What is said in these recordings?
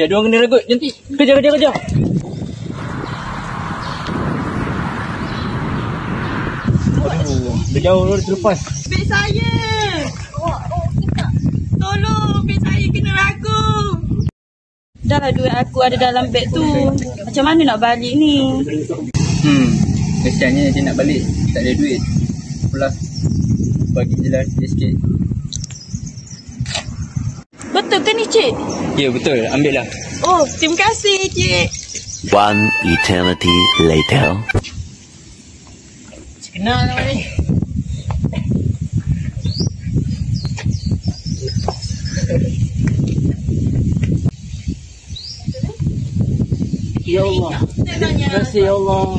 Ada orang kena ragut. Nanti. Kejar. Dia jauh dia terlepas. Beg saya. Tolong, beg saya kena ragut. Dah duit aku ada dalam beg tu. Macam mana nak balik ni? Kesiannya dia nak balik. Tak ada duit. Pulang. Bagi jelas sikit. Betul ke ni, Cik? Ya, betul. Ambil lah. Oh, terima kasih, Cik. One eternity later. Kenal nama ni. Ya Allah. Terima kasih ya Allah.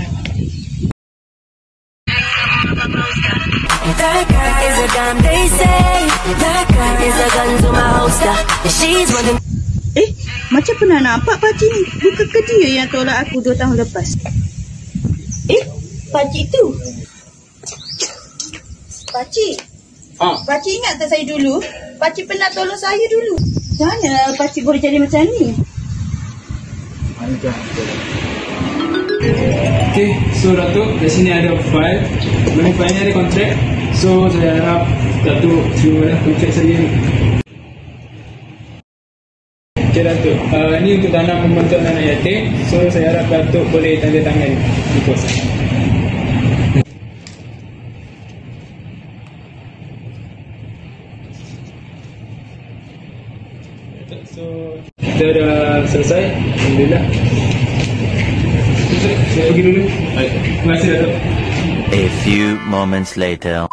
That guy is a gun, they say. That guy is a gun to my holster. And she's running. Macam pernah nampak pakcik ni. Bukan ke dia yang tolak aku 2 tahun lepas? Pakcik tu. Pakcik. Pakcik ingat tak saya dulu? Pakcik pernah tolong saya dulu. Macam mana pakcik boleh jadi macam ni? Okay, so Datuk, di sini ada file. Dalam file ni ada kontrak. So saya harap Datuk terima kontrak saya ni. Okay Datuk, ini untuk dana membentuk anak yatim. So saya harap Datuk boleh tanda tangan di pos. So kita dah selesai. Alhamdulillah. Saya pergi dulu. Terima kasih Datuk. A few moments later.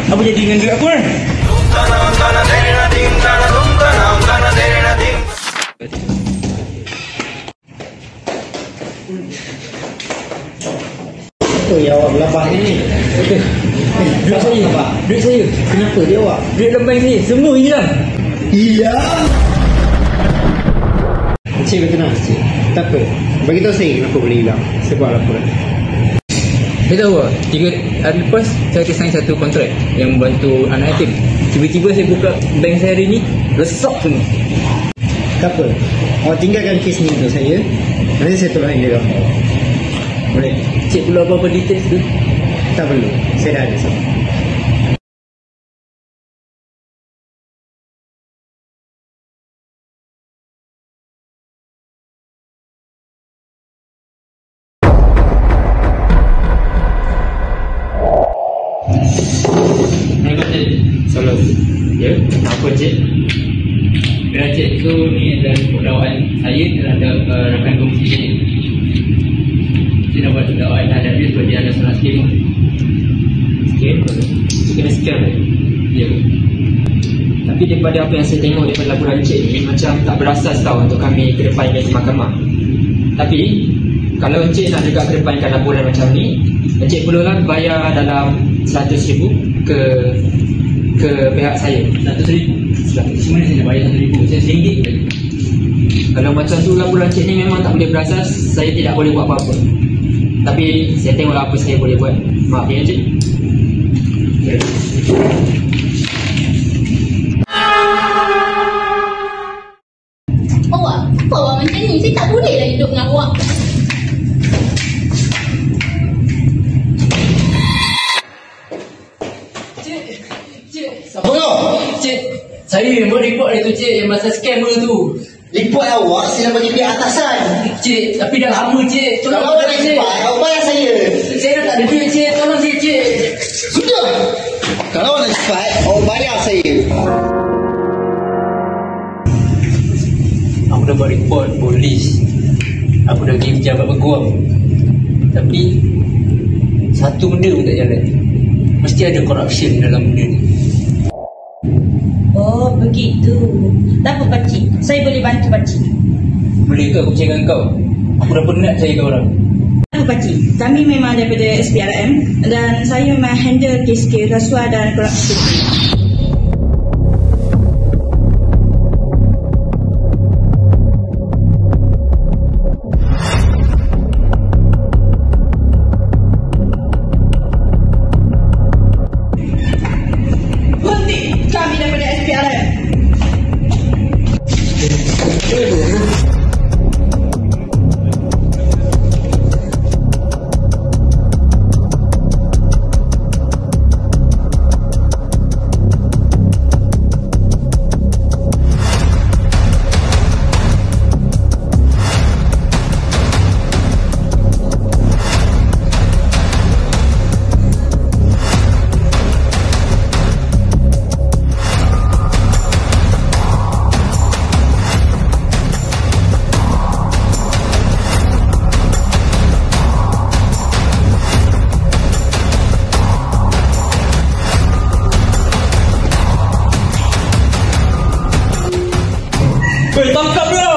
Apa jadi dengan duit aku kan? Betul ya awak berlabah ni. Betul. Duit saya Pak. Duit saya. Kenapa dia awak? Duit dalam bank saya semua hilang. Iya. Cik bertenang cik. Tak apa. Bagi tahu saya kenapa boleh hilang. Saya buat laporan. Saya tahu tak, 3 hari lepas saya sign satu kontrak yang membantu anak yatim. Tiba-tiba saya buka bank saya hari ni, lesap semua. Tak apa. Awak tinggalkan kes ni untuk saya. Nanti saya tolong dia gambar. Boleh? Cik perlu apa-apa details tu? Tak perlu. Saya dah ada semua. Salam. Ya, apa cik? Biar cik tu ni adalah dakwaan saya terhadap rakan kongsi cik. Cik dah buat dakwaan terhadap dia sebab dia ada salah skema. Skema? Kena scam. Ya. Tapi daripada apa yang saya tengok daripada laporan cik ni macam tak berasas tau untuk kami kedepankan di mahkamah. Tapi kalau cik nak juga kedepankan laporan macam ni, cik perlulah bayar dalam 100,000 ke pihak saya. 100,000? Semua ni saya nak bayar 100,000. Saya RM1 je. Kalau macam tu laporan cik ni memang tak boleh berasas, saya tidak boleh buat apa-apa. Tapi saya tengoklah apa saya boleh buat. Maaf ya cik. Awak, apa awak macam ni? Saya tak boleh lah hidup dengan awak. Cik, saya memang report dia tu cik yang masa scammer tu. Report awak, saya bagi pihak atasan. Cik, tapi dah lama cik. Tolong Kalau awak nak cik. cepat, awak bayar saya. Saya dah tak ada duit cik. Tolong saya cik. Sudah. Kalau awak nak cepat, awak bayar saya. Aku dah buat report polis. Aku dah pergi pejabat peguam. Tapi satu benda pun tak jalan. Mesti ada corruption dalam benda ni. Oh, begitu. Tak apa pakcik. Saya boleh bantu pakcik. Boleh ke aku percayakan kau? Aku dah penat percayakan orang. Tak apa pakcik. Kami memang daripada SPRM dan saya memang handle kes-kes rasuah dan korupsi. Kami daripada SPRM tangkap dia.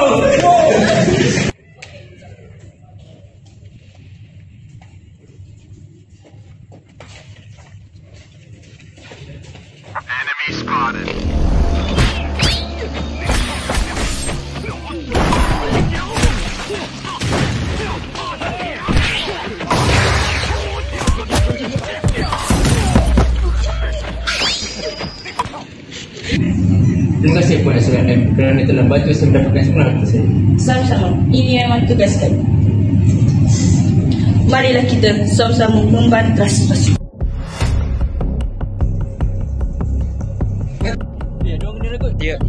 Terima kasih Puan SLM kerana telah bantu saya mendapatkan semua harta saya. Sama-sama. Ini memang tugas kami. Marilah kita sama-sama membantu rasmi. Ya, diorang kena rekod. Ya.